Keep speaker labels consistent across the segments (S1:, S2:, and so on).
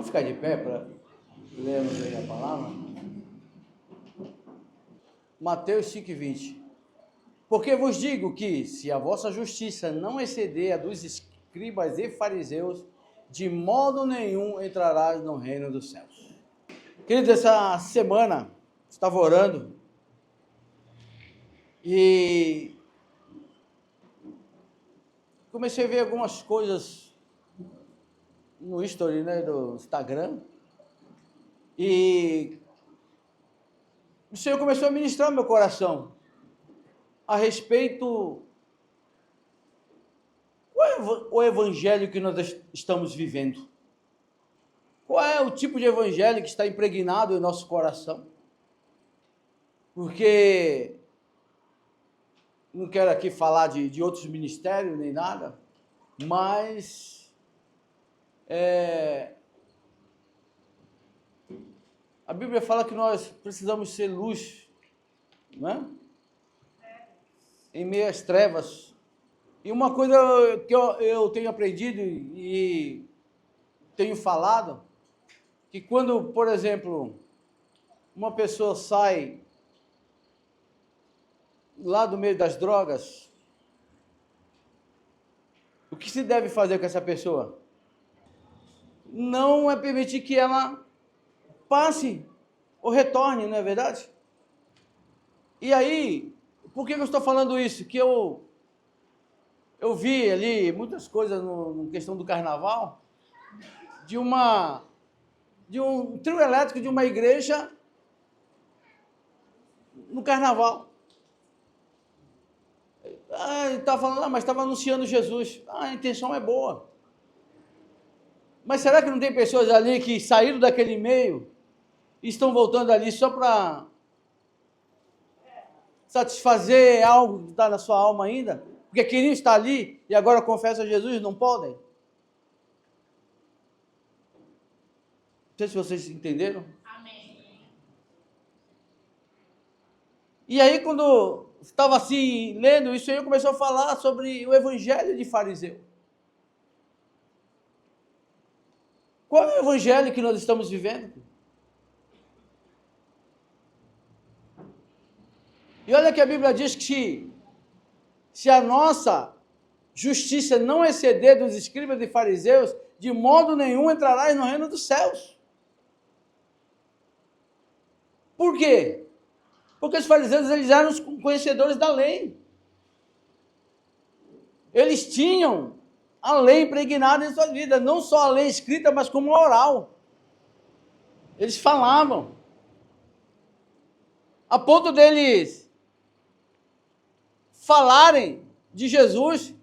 S1: Vamos ficar de pé para lermos aí a palavra? Mateus 5,20. Porque vos digo que, se a vossa justiça não exceder a dos escribas e fariseus, de modo nenhum entrarás no reino dos céus. Querido, essa semana estava orando e comecei a ver algumas coisas no history, do Instagram, e o Senhor começou a ministrar no meu coração a respeito qual é o evangelho que nós estamos vivendo. Qual é o tipo de evangelho que está impregnado em nosso coração? Porque não quero aqui falar de outros ministérios nem nada, mas a Bíblia fala que nós precisamos ser luz, né? Em meio às trevas. E uma coisa que eu tenho aprendido e tenho falado, que quando, por exemplo, uma pessoa sai lá do meio das drogas, o que se deve fazer com essa pessoa? Não é permitir que ela passe ou retorne, não é verdade? E aí, por que eu estou falando isso? Que eu vi ali muitas coisas na questão do carnaval, de um trio elétrico de uma igreja no carnaval. Ele estava falando, mas estava anunciando Jesus. A intenção é boa. Mas será que não tem pessoas ali que saíram daquele meio e estão voltando ali só para satisfazer algo que está na sua alma ainda? Porque queriam estar ali e agora confessam a Jesus, não podem? Não sei se vocês entenderam.
S2: Amém.
S1: E aí, quando estava assim, lendo isso, aí começou a falar sobre o evangelho de fariseu. Qual é o evangelho que nós estamos vivendo? E olha que a Bíblia diz que se a nossa justiça não exceder dos escribas e fariseus, de modo nenhum entrarás no reino dos céus. Por quê? Porque os fariseus, eles eram os conhecedores da lei. Eles tinham a lei impregnada em sua vida, não só a lei escrita, mas como a oral. Eles falavam. A ponto deles falarem de Jesus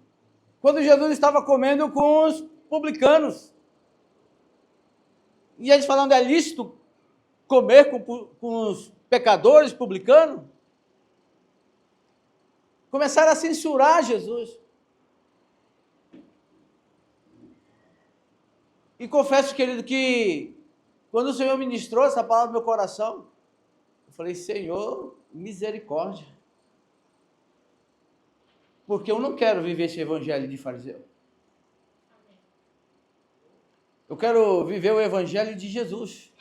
S1: quando Jesus estava comendo com os publicanos. E eles falando, é lícito comer com os pecadores, publicanos? Começaram a censurar Jesus. E confesso, querido, que quando o Senhor ministrou essa palavra no meu coração, eu falei, Senhor, misericórdia. Porque eu não quero viver esse evangelho de fariseu. Eu quero viver o evangelho de Jesus,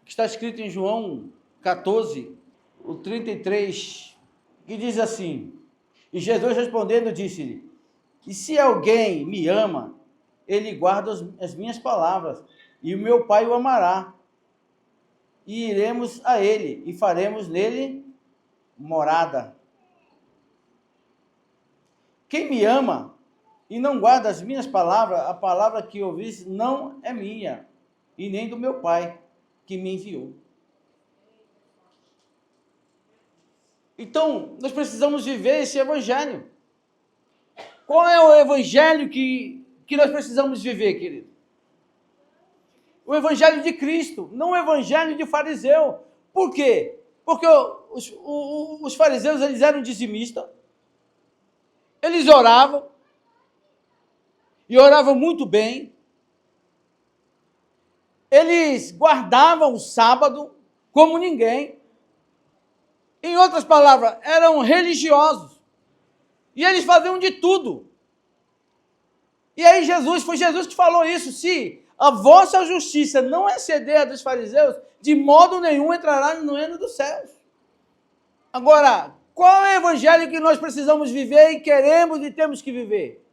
S1: que está escrito em João 14, o 33, que diz assim, e Jesus respondendo disse-lhe, e se alguém me ama, ele guarda as minhas palavras, e o meu Pai o amará, e iremos a ele, e faremos nele morada. Quem me ama e não guarda as minhas palavras, a palavra que ouvis não é minha, e nem do meu Pai, que me enviou. Então, nós precisamos viver esse evangelho. Qual é o evangelho que nós precisamos viver, querido? O evangelho de Cristo, não o evangelho de fariseu. Por quê? Porque os fariseus, eles eram dizimistas, eles oravam, e oravam muito bem, eles guardavam o sábado como ninguém. Em outras palavras, eram religiosos, e eles faziam de tudo. E aí foi Jesus que falou isso, se a vossa justiça não exceder a dos fariseus, de modo nenhum entrará no reino dos céus. Agora, qual é o evangelho que nós precisamos viver e queremos e temos que viver?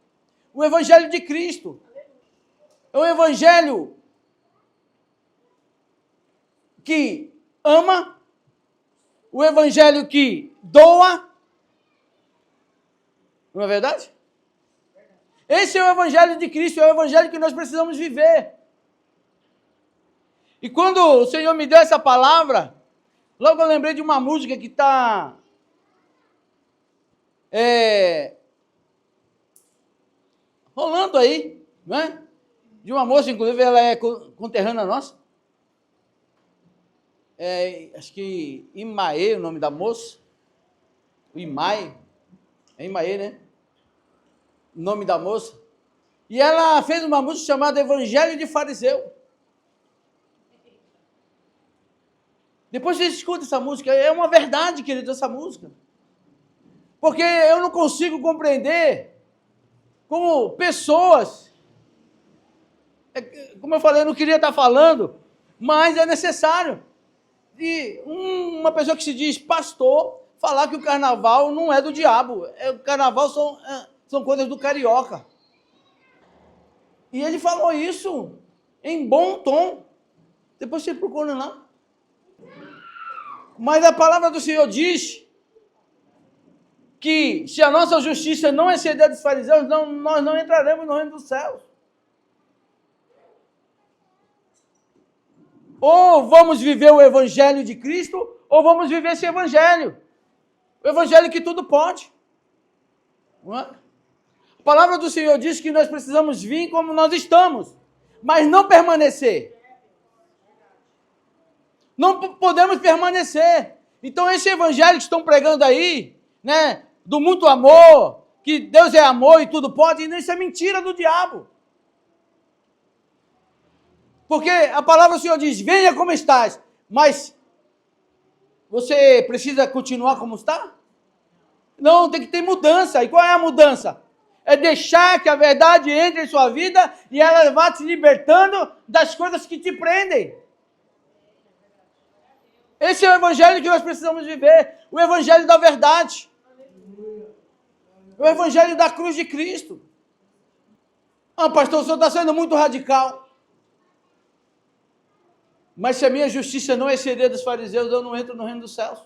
S1: O evangelho de Cristo. É um evangelho que ama, o evangelho que doa. Não é verdade? Esse é o evangelho de Cristo, é o evangelho que nós precisamos viver. E quando o Senhor me deu essa palavra, logo eu lembrei de uma música que está rolando aí, né? De uma moça, inclusive, ela é conterrânea nossa. Acho que Imaê, o nome da moça. O Imaê. É Imaê, né? O nome da moça. E ela fez uma música chamada Evangelho de Fariseu. Depois você escuta essa música, é uma verdade, querido, essa música. Porque eu não consigo compreender como pessoas, como eu falei, eu não queria estar falando, mas é necessário. E uma pessoa que se diz pastor, falar que o carnaval não é do diabo, o carnaval são coisas do carioca. E ele falou isso em bom tom. Depois você procura lá. Mas a palavra do Senhor diz que se a nossa justiça não exceder dos fariseus, nós não entraremos no reino dos céus. Ou vamos viver o evangelho de Cristo, ou vamos viver esse evangelho. O evangelho que tudo pode. Não é? A palavra do Senhor diz que nós precisamos vir como nós estamos, mas não permanecer. Não podemos permanecer. Então esse evangelho que estão pregando aí, né, do muito amor, que Deus é amor e tudo pode, isso é mentira do diabo. Porque a palavra do Senhor diz, venha como estás, mas você precisa continuar como está? Não, tem que ter mudança. E qual é a mudança? É deixar que a verdade entre em sua vida e ela vá te libertando das coisas que te prendem. Esse é o evangelho que nós precisamos viver, o evangelho da verdade. O evangelho da cruz de Cristo. Ah, pastor, o senhor está sendo muito radical. Mas se a minha justiça não exceder dos fariseus, eu não entro no reino dos céus.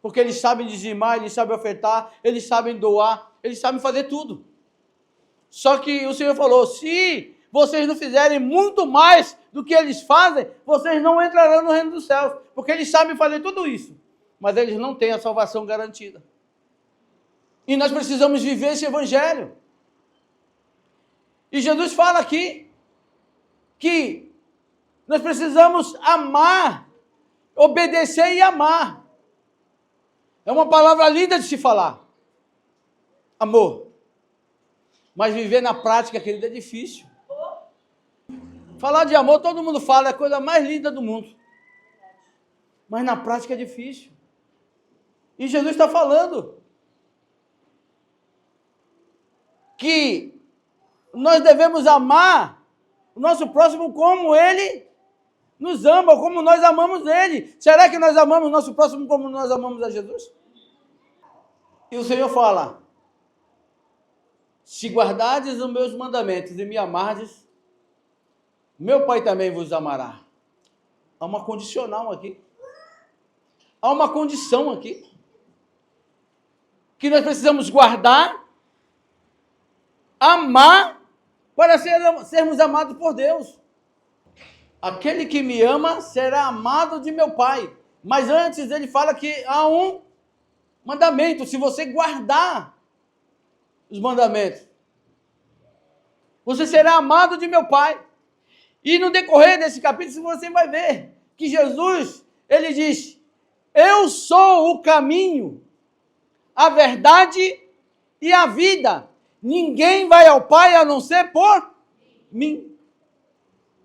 S1: Porque eles sabem dizimar, eles sabem ofertar, eles sabem doar, eles sabem fazer tudo. Só que o Senhor falou, se vocês não fizerem muito mais do que eles fazem, vocês não entrarão no reino dos céus. Porque eles sabem fazer tudo isso, mas eles não têm a salvação garantida. E nós precisamos viver esse evangelho. E Jesus fala aqui que nós precisamos amar, obedecer e amar. É uma palavra linda de se falar. Amor. Mas viver na prática, querido, é difícil. Falar de amor, todo mundo fala, é a coisa mais linda do mundo. Mas na prática é difícil. E Jesus está falando que nós devemos amar o nosso próximo como ele nos ama, como nós amamos ele. Será que nós amamos o nosso próximo como nós amamos a Jesus? E o Senhor fala, se guardardes os meus mandamentos e me amardes, meu Pai também vos amará. Há uma condicional aqui. Há uma condição aqui. Que nós precisamos guardar, amar, para sermos amados por Deus. Aquele que me ama será amado de meu Pai. Mas antes ele fala que há um mandamento, se você guardar os mandamentos, você será amado de meu Pai. E no decorrer desse capítulo você vai ver que Jesus, ele diz, eu sou o caminho, a verdade e a vida. Ninguém vai ao Pai a não ser por mim.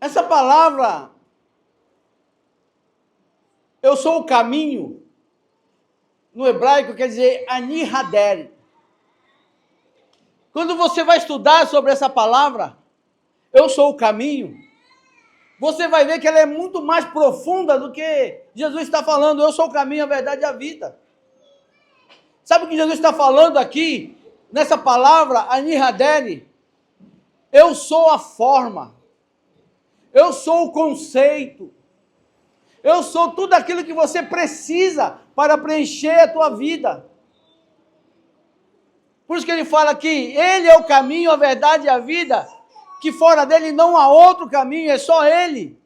S1: Essa palavra, eu sou o caminho, no hebraico quer dizer Ani Hader. Quando você vai estudar sobre essa palavra, eu sou o caminho, você vai ver que ela é muito mais profunda do que Jesus está falando, eu sou o caminho, a verdade e a vida. Sabe o que Jesus está falando aqui, nessa palavra, Anihadere? Eu sou a forma, eu sou o conceito, eu sou tudo aquilo que você precisa para preencher a tua vida. Por isso que ele fala aqui, ele é o caminho, a verdade e a vida, que fora dele não há outro caminho, é só ele.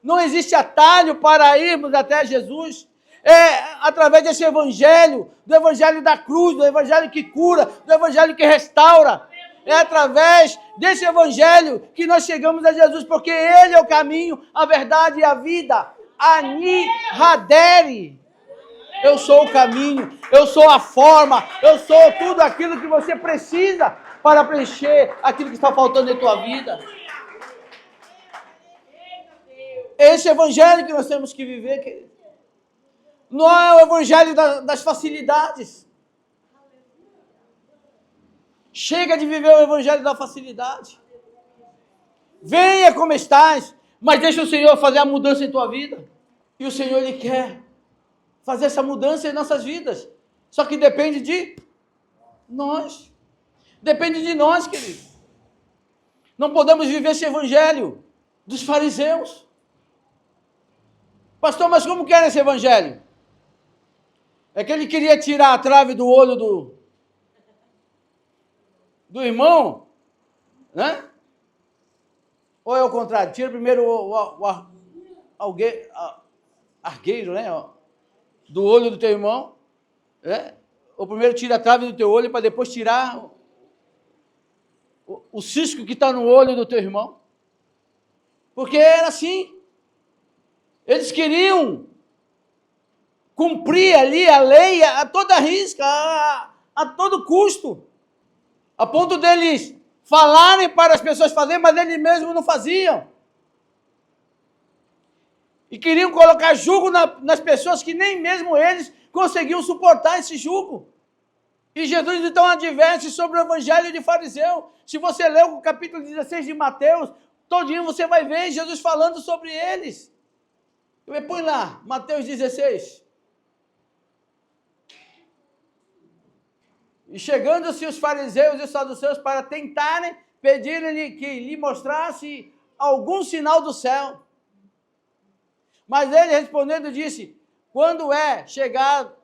S1: Não existe atalho para irmos até Jesus. É através desse evangelho, do evangelho da cruz, do evangelho que cura, do evangelho que restaura. É através desse evangelho que nós chegamos a Jesus, porque ele é o caminho, a verdade e a vida. Anihadere. Eu sou o caminho, eu sou a forma, eu sou tudo aquilo que você precisa para preencher aquilo que está faltando em tua vida. Esse evangelho que nós temos que viver, querido. Não é o evangelho das facilidades. Chega de viver o evangelho da facilidade. Venha como estás, mas deixa o Senhor fazer a mudança em tua vida. E o Senhor, Ele quer fazer essa mudança em nossas vidas. Só que depende de nós. Depende de nós, querido. Não podemos viver esse evangelho dos fariseus. Pastor, mas como que era esse evangelho? É que ele queria tirar a trave do olho do irmão, né? Ou é o contrário? Tira primeiro o argueiro, né? Do olho do teu irmão, né? Ou primeiro tira a trave do teu olho para depois tirar o cisco que está no olho do teu irmão. Porque era assim. Eles queriam cumprir ali a lei a toda risca, a todo custo. A ponto deles falarem para as pessoas fazerem, mas eles mesmos não faziam. E queriam colocar jugo nas pessoas que nem mesmo eles conseguiam suportar esse jugo. E Jesus então adverte sobre o evangelho de fariseu. Se você ler o capítulo 16 de Mateus, todinho você vai ver Jesus falando sobre eles. Põe lá, Mateus 16. E chegando-se os fariseus e os saduceus para tentarem pedir-lhe que lhe mostrasse algum sinal do céu. Mas ele respondendo disse, quando é chegada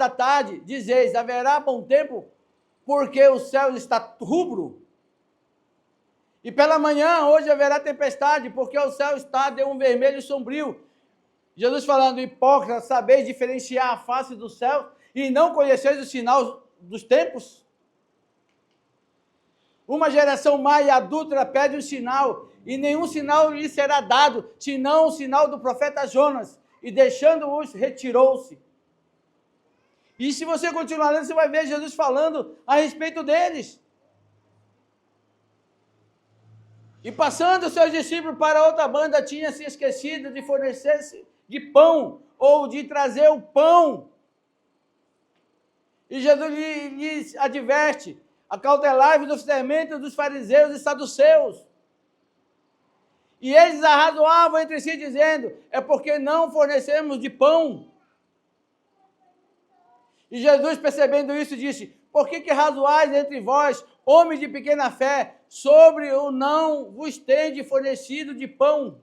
S1: a tarde, dizeis, haverá bom tempo, porque o céu está rubro. E pela manhã, hoje haverá tempestade, porque o céu está de um vermelho sombrio. Jesus falando, hipócritas, sabeis diferenciar a face do céu e não conheceis o sinal dos tempos? Uma geração má e adúltera pede um sinal, e nenhum sinal lhe será dado, senão o sinal do profeta Jonas. E deixando-os, retirou-se. E se você continuar lendo, você vai ver Jesus falando a respeito deles. E passando os seus discípulos para outra banda, tinha se esquecido de fornecer-se de pão, ou de trazer o pão. E Jesus lhes adverte, acautelai-vos dos fermentos dos fariseus e saduceus. E eles arrazoavam entre si, dizendo, é porque não fornecemos de pão. E Jesus, percebendo isso, disse, por que razoais entre vós, homens de pequena fé, sobre o não vos tende fornecido de pão?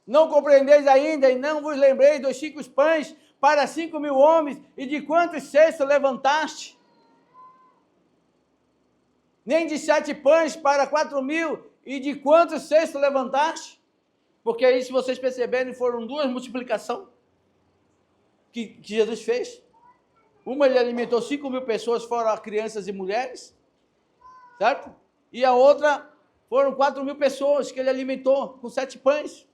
S1: Não compreendeis ainda, e não vos lembreis dos 5 pães para 5.000 homens, e de quantos cestos levantaste? Nem de 7 pães para 4.000, e de quantos cestos levantaste? Porque aí, se vocês perceberem, foram 2 multiplicações que Jesus fez. Uma, ele alimentou 5.000 pessoas, fora crianças e mulheres, certo? E a outra, foram 4.000 pessoas que ele alimentou com 7 pães.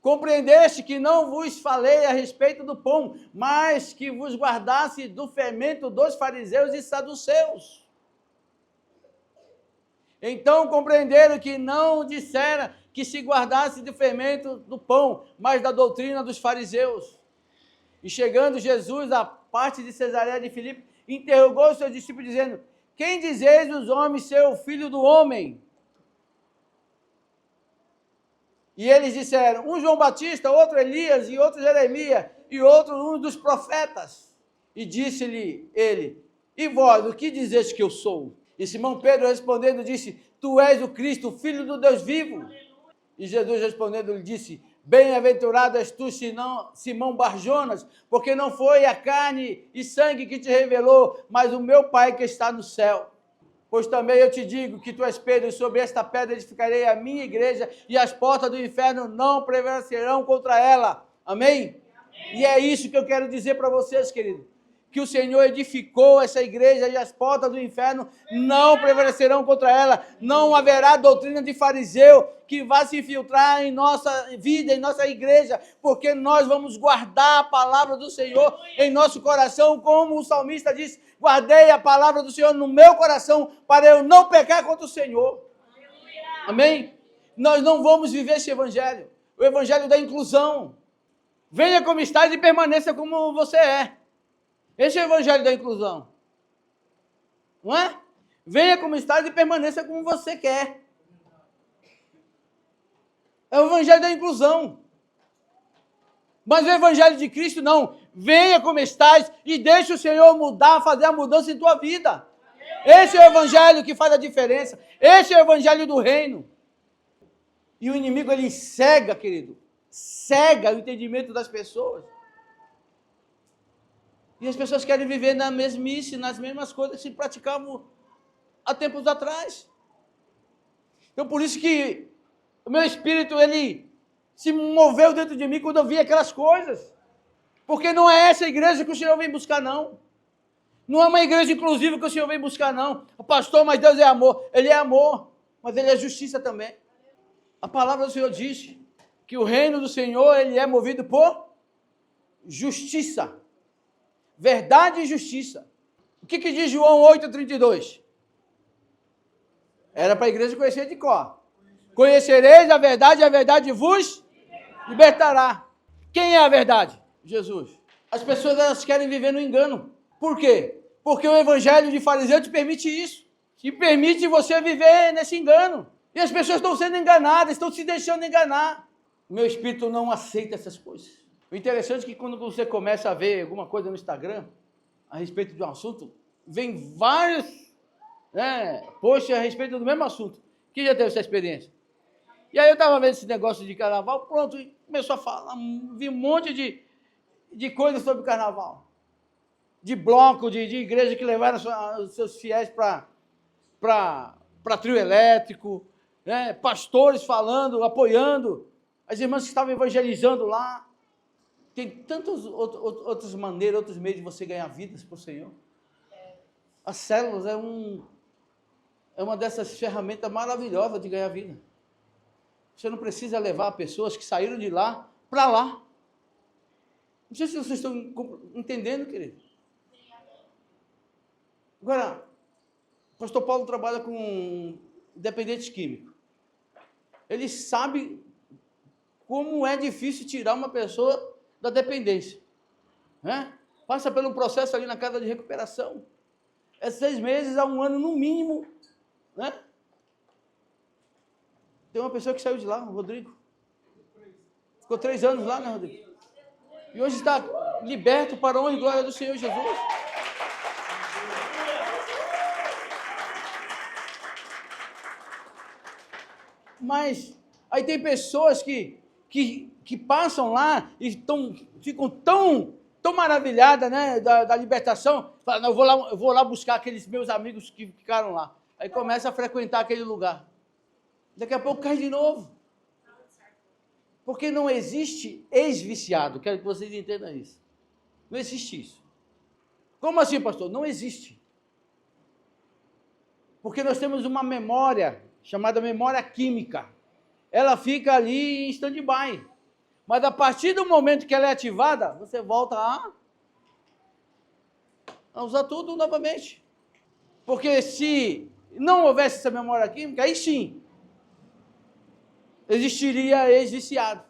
S1: Compreendeste que não vos falei a respeito do pão, mas que vos guardasse do fermento dos fariseus e saduceus. Então compreenderam que não dissera que se guardasse do fermento do pão, mas da doutrina dos fariseus. E chegando Jesus à parte de Cesareia de Filipe, interrogou os seus discípulos, dizendo: quem dizeis os homens ser o filho do homem? E eles disseram: um João Batista, outro Elias, e outro Jeremias, e outro um dos profetas. E disse-lhe ele: e vós, o que dizeis que eu sou? E Simão Pedro respondendo disse: tu és o Cristo, o Filho do Deus vivo. E Jesus respondendo lhe disse: bem-aventurado és tu, Simão Barjonas, porque não foi a carne e sangue que te revelou, mas o meu Pai que está no céu. Pois também eu te digo que tu és Pedro, e sobre esta pedra edificarei a minha igreja, e as portas do inferno não prevalecerão contra ela. Amém? Amém. E é isso que eu quero dizer para vocês, querido. Que o Senhor edificou essa igreja e as portas do inferno não prevalecerão contra ela. Não haverá doutrina de fariseu que vá se infiltrar em nossa vida, em nossa igreja, porque nós vamos guardar a palavra do Senhor em nosso coração, como o salmista diz: guardei a palavra do Senhor no meu coração para eu não pecar contra o Senhor. Amém? Nós não vamos viver esse evangelho, o evangelho da inclusão. Venha como estás e permaneça como você é. Esse é o evangelho da inclusão. Não é? Venha como estás e permaneça como você quer. É o evangelho da inclusão. Mas o evangelho de Cristo não. Venha como estás e deixe o Senhor mudar, fazer a mudança em tua vida. Esse é o evangelho que faz a diferença. Esse é o evangelho do reino. E o inimigo, ele cega, querido. Cega o entendimento das pessoas. E as pessoas querem viver na mesmice, nas mesmas coisas que se praticavam há tempos atrás. Então, por isso que o meu espírito, ele se moveu dentro de mim quando eu vi aquelas coisas. Porque não é essa igreja que o Senhor vem buscar, não. Não é uma igreja inclusiva que o Senhor vem buscar, não. O pastor, mas Deus é amor. Ele é amor, mas ele é justiça também. A palavra do Senhor diz que o reino do Senhor, ele é movido por justiça. Verdade e justiça. O que diz João 8,32? Era para a igreja conhecer de cor. Conhecereis a verdade vos libertará. Quem é a verdade? Jesus. As pessoas, elas querem viver no engano. Por quê? Porque o evangelho de fariseu te permite isso. Te permite você viver nesse engano. E as pessoas estão sendo enganadas, estão se deixando enganar. O meu espírito não aceita essas coisas. O interessante é que quando você começa a ver alguma coisa no Instagram a respeito de um assunto, vem vários posts a respeito do mesmo assunto. Quem já teve essa experiência? E aí eu estava vendo esse negócio de carnaval, pronto, e começou a falar, vi um monte de coisas sobre carnaval. De bloco, de igreja que levaram os seus fiéis para trio elétrico, pastores falando, apoiando, as irmãs que estavam evangelizando lá. Tem tantas outras maneiras, outros meios de você ganhar vidas para o Senhor. As células é uma dessas ferramentas maravilhosas de ganhar vida. Você não precisa levar pessoas que saíram de lá para lá. Não sei se vocês estão entendendo, querido. Agora, o pastor Paulo trabalha com dependentes químicos. Ele sabe como é difícil tirar uma pessoa da dependência. Passa pelo processo ali na casa de recuperação. É 6 meses a 1 ano no mínimo. Tem uma pessoa que saiu de lá, o Rodrigo. Ficou 3 anos lá, né, Rodrigo? E hoje está liberto para a honra e glória do Senhor Jesus. Mas aí tem pessoas que passam lá e ficam tão maravilhadas, da libertação. Falam, não, eu vou lá buscar aqueles meus amigos que ficaram lá. Aí começa a frequentar aquele lugar. Daqui a pouco cai de novo. Porque não existe ex-viciado. Quero que vocês entendam isso. Não existe isso. Como assim, pastor? Não existe. Porque nós temos uma memória chamada memória química. Ela fica ali em stand-by. Mas a partir do momento que ela é ativada, você volta a usar tudo novamente. Porque se não houvesse essa memória química, aí sim, existiria ex-viciado.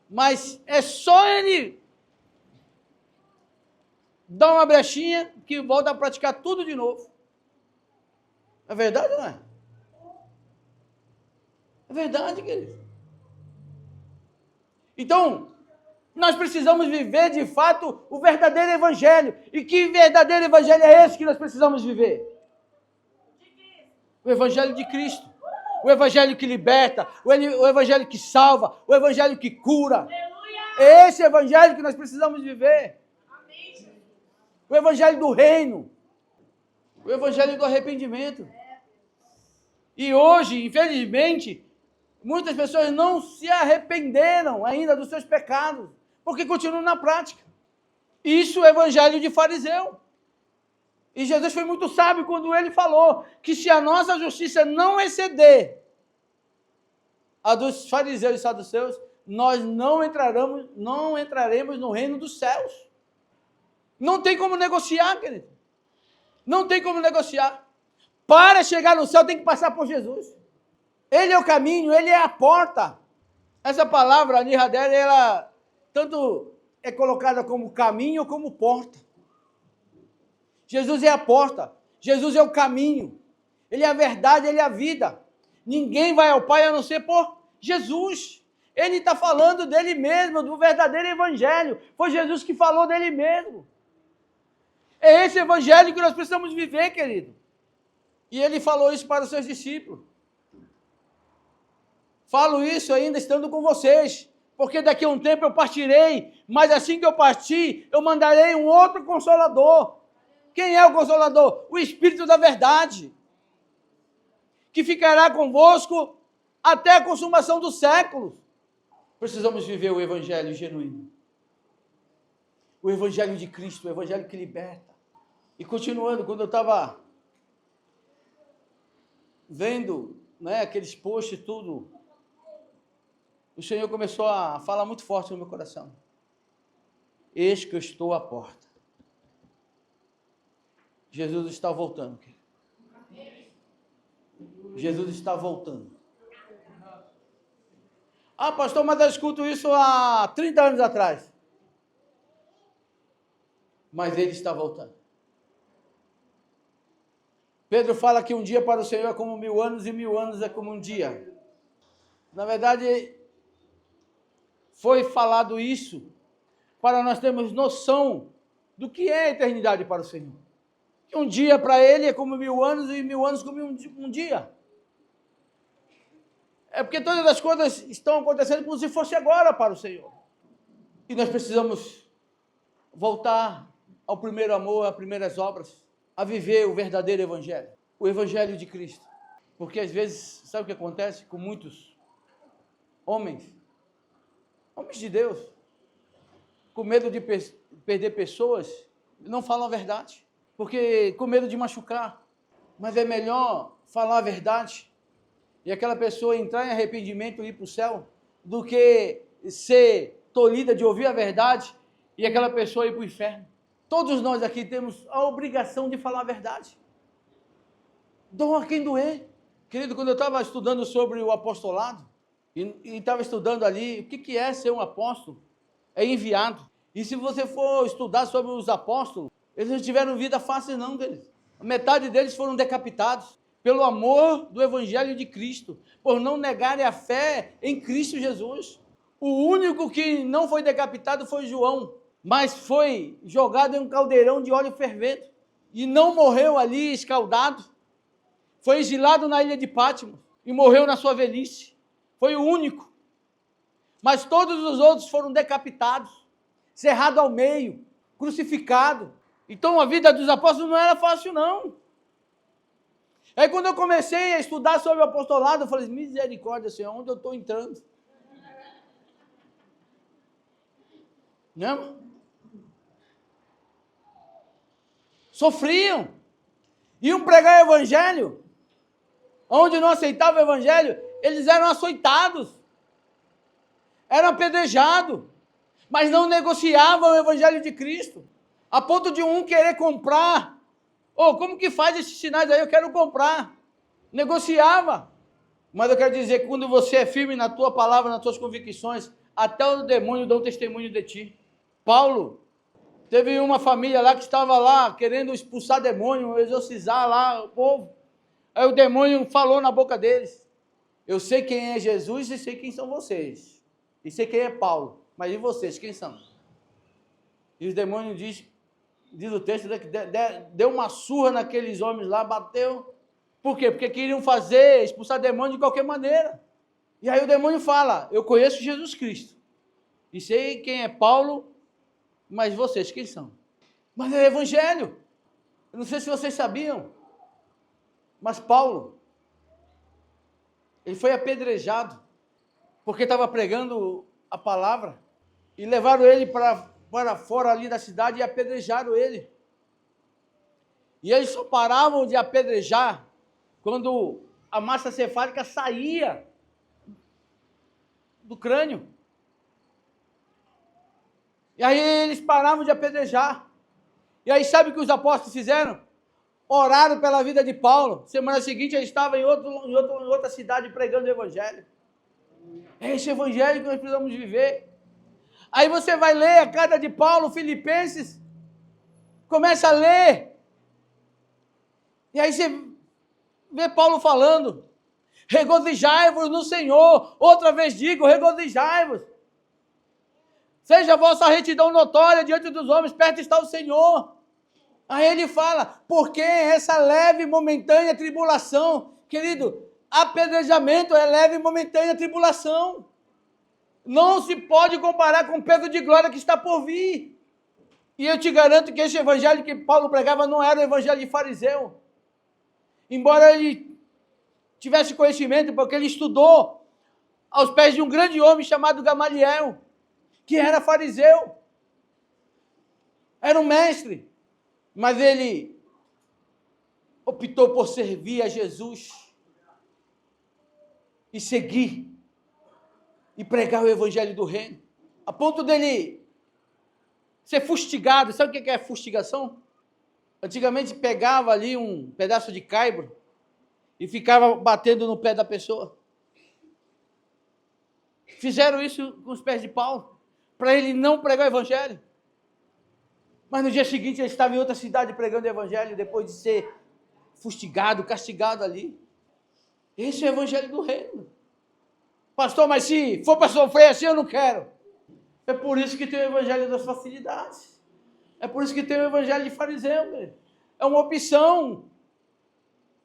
S1: Mas é só ele dar uma brechinha que volta a praticar tudo de novo. É verdade ou não é? É verdade, querido. Então, nós precisamos viver de fato o verdadeiro evangelho. E que verdadeiro evangelho é esse que nós precisamos viver? O evangelho de Cristo. O evangelho que liberta, o evangelho que salva, o evangelho que cura. É esse evangelho que nós precisamos viver. O evangelho do reino. O evangelho do arrependimento. E hoje, infelizmente, muitas pessoas não se arrependeram ainda dos seus pecados, porque continuam na prática. Isso é o evangelho de fariseu. E Jesus foi muito sábio quando ele falou que se a nossa justiça não exceder a dos fariseus e saduceus, nós não entraremos no reino dos céus. Não tem como negociar, querido. Não tem como negociar. Para chegar no céu tem que passar por Jesus. Ele é o caminho, ele é a porta. Essa palavra, Nihader, ela tanto é colocada como caminho como porta. Jesus é a porta, Jesus é o caminho, ele é a verdade, ele é a vida. Ninguém vai ao Pai a não ser por Jesus. Ele está falando dele mesmo, do verdadeiro evangelho. Foi Jesus que falou dele mesmo. É esse evangelho que nós precisamos viver, querido. E ele falou isso para os seus discípulos. Falo isso ainda estando com vocês, porque daqui a um tempo eu partirei, mas assim que eu partir, eu mandarei um outro Consolador. Quem é o Consolador? O Espírito da verdade, que ficará convosco até a consumação dos séculos. Precisamos viver o evangelho genuíno. O evangelho de Cristo, o evangelho que liberta. E continuando, quando eu estava vendo, aqueles posts e tudo, o Senhor começou a falar muito forte no meu coração. Eis que eu estou à porta. Jesus está voltando, querido. Jesus está voltando. Ah, pastor, mas eu escuto isso há 30 anos atrás. Mas ele está voltando. Pedro fala que um dia para o Senhor é como 1000 anos e 1000 anos é como um dia. Na verdade, foi falado isso para nós termos noção do que é a eternidade para o Senhor. Que um dia para ele é como 1000 anos e 1000 anos como um dia. É porque todas as coisas estão acontecendo como se fosse agora para o Senhor. E nós precisamos voltar ao primeiro amor, às primeiras obras, a viver o verdadeiro evangelho, o evangelho de Cristo. Porque às vezes, sabe o que acontece com muitos homens de Deus, com medo de perder pessoas, não falam a verdade, porque com medo de machucar. Mas é melhor falar a verdade e aquela pessoa entrar em arrependimento e ir para o céu, do que ser tolhida de ouvir a verdade e aquela pessoa ir para o inferno. Todos nós aqui temos a obrigação de falar a verdade. Doa quem doer. Querido, quando eu estava estudando sobre o apostolado, e estava estudando ali, o que é ser um apóstolo? É enviado. E se você for estudar sobre os apóstolos, eles não tiveram vida fácil não, querido. Metade deles foram decapitados pelo amor do evangelho de Cristo, por não negarem a fé em Cristo Jesus. O único que não foi decapitado foi João, mas foi jogado em um caldeirão de óleo fervente e não morreu ali escaldado. Foi exilado na ilha de Pátmos e morreu na sua velhice. Foi o único. Mas todos os outros foram decapitados, cerrado ao meio, crucificado. Então a vida dos apóstolos não era fácil não. Aí quando eu comecei a estudar sobre o apostolado, eu falei, misericórdia, Senhor, onde eu estou entrando? Não? Sofriam. Iam pregar o evangelho. Onde não aceitavam o evangelho, eles eram açoitados. Eram apedrejados. Mas não negociavam o evangelho de Cristo. A ponto de um querer comprar. Como que faz esses sinais aí? Eu quero comprar. Negociava. Mas eu quero dizer que quando você é firme na tua palavra, nas tuas convicções, até o demônio dá um testemunho de ti. Paulo, teve uma família lá que estava lá querendo expulsar demônio, exorcizar lá o povo. Aí o demônio falou na boca deles: eu sei quem é Jesus e sei quem são vocês. E sei quem é Paulo. Mas e vocês, quem são? E os demônios diz o texto, que deu uma surra naqueles homens lá, bateu. Por quê? Porque queriam expulsar demônio de qualquer maneira. E aí o demônio fala: eu conheço Jesus Cristo. E sei quem é Paulo, mas vocês, quem são? Mas é o evangelho. Eu não sei se vocês sabiam, mas Paulo, ele foi apedrejado, porque estava pregando a palavra, e levaram ele para fora ali da cidade e apedrejaram ele. E eles só paravam de apedrejar quando a massa cefálica saía do crânio. E aí eles paravam de apedrejar. E aí sabe o que os apóstolos fizeram? Oraram pela vida de Paulo. Semana seguinte ele estava em outra cidade pregando o evangelho. É esse evangelho que nós precisamos viver. Aí você vai ler a carta de Paulo, Filipenses, começa a ler. E aí você vê Paulo falando: regozijai-vos no Senhor. Outra vez digo, regozijai-vos. Seja a vossa retidão notória diante dos homens, perto está o Senhor. Aí ele fala: porque essa leve e momentânea tribulação, querido, apedrejamento é leve e momentânea tribulação. Não se pode comparar com o peso de glória que está por vir. E eu te garanto que esse evangelho que Paulo pregava não era o evangelho de fariseu. Embora ele tivesse conhecimento, porque ele estudou aos pés de um grande homem chamado Gamaliel, que era fariseu. Era um mestre. Mas ele optou por servir a Jesus e seguir e pregar o evangelho do reino, a ponto dele ser fustigado. Sabe o que é fustigação? Antigamente pegava ali um pedaço de caibro e ficava batendo no pé da pessoa. Fizeram isso com os pés de Paulo, para ele não pregar o evangelho. Mas no dia seguinte ele estava em outra cidade pregando o evangelho, depois de ser fustigado, castigado ali. Esse é o evangelho do reino. Pastor, mas se for para sofrer assim, eu não quero. É por isso que tem o evangelho das facilidades. É por isso que tem o evangelho de fariseu. Meu. É uma opção.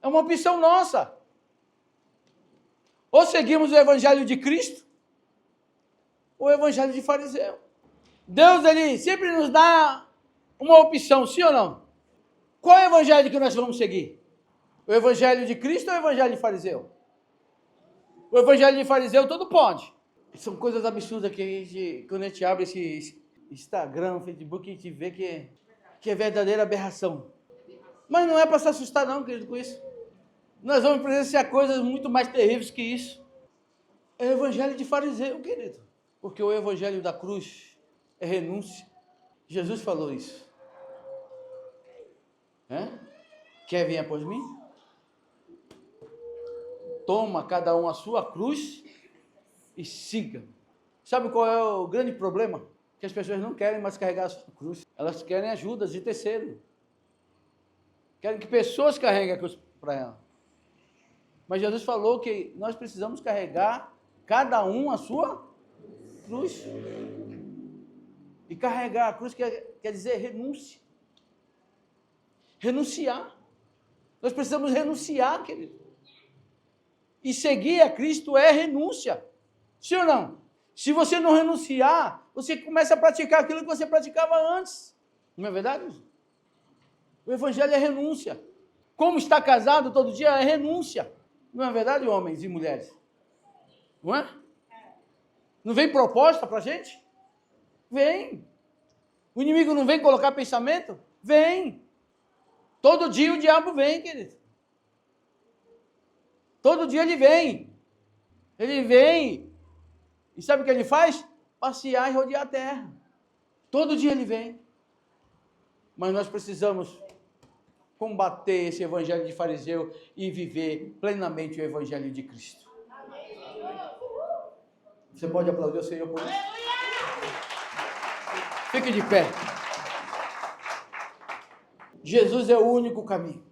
S1: É uma opção nossa. Ou seguimos o evangelho de Cristo, ou o evangelho de fariseu. Deus, ele sempre nos dá uma opção, sim ou não? Qual é o evangelho que nós vamos seguir? O evangelho de Cristo ou o evangelho de fariseu? O evangelho de fariseu todo pode. São coisas absurdas que quando a gente abre esse Instagram, Facebook, a gente vê que é verdadeira aberração. Mas não é para se assustar não, querido, com isso. Nós vamos presenciar coisas muito mais terríveis que isso. É o evangelho de fariseu, querido. Porque o evangelho da cruz é renúncia. Jesus falou isso. Quer vir após mim? Toma cada um a sua cruz e siga. Sabe qual é o grande problema? Que as pessoas não querem mais carregar a sua cruz. Elas querem ajudas de terceiro. Querem que pessoas carreguem a cruz para ela. Mas Jesus falou que nós precisamos carregar cada um a sua cruz. E carregar a cruz quer dizer renúncia. Renunciar. Nós precisamos renunciar, querido. E seguir a Cristo é renúncia. Sim ou não? Se você não renunciar, você começa a praticar aquilo que você praticava antes. Não é verdade? O evangelho é renúncia. Como estar casado todo dia é renúncia. Não é verdade, homens e mulheres? Não é? Não vem proposta para a gente? Vem. O inimigo não vem colocar pensamento? Vem. Todo dia o diabo vem, querido. Todo dia ele vem. Ele vem. E sabe o que ele faz? Passear e rodear a terra. Todo dia ele vem. Mas nós precisamos combater esse evangelho de fariseu e viver plenamente o evangelho de Cristo. Você pode aplaudir o Senhor por isso? Fique de pé. Jesus é o único caminho.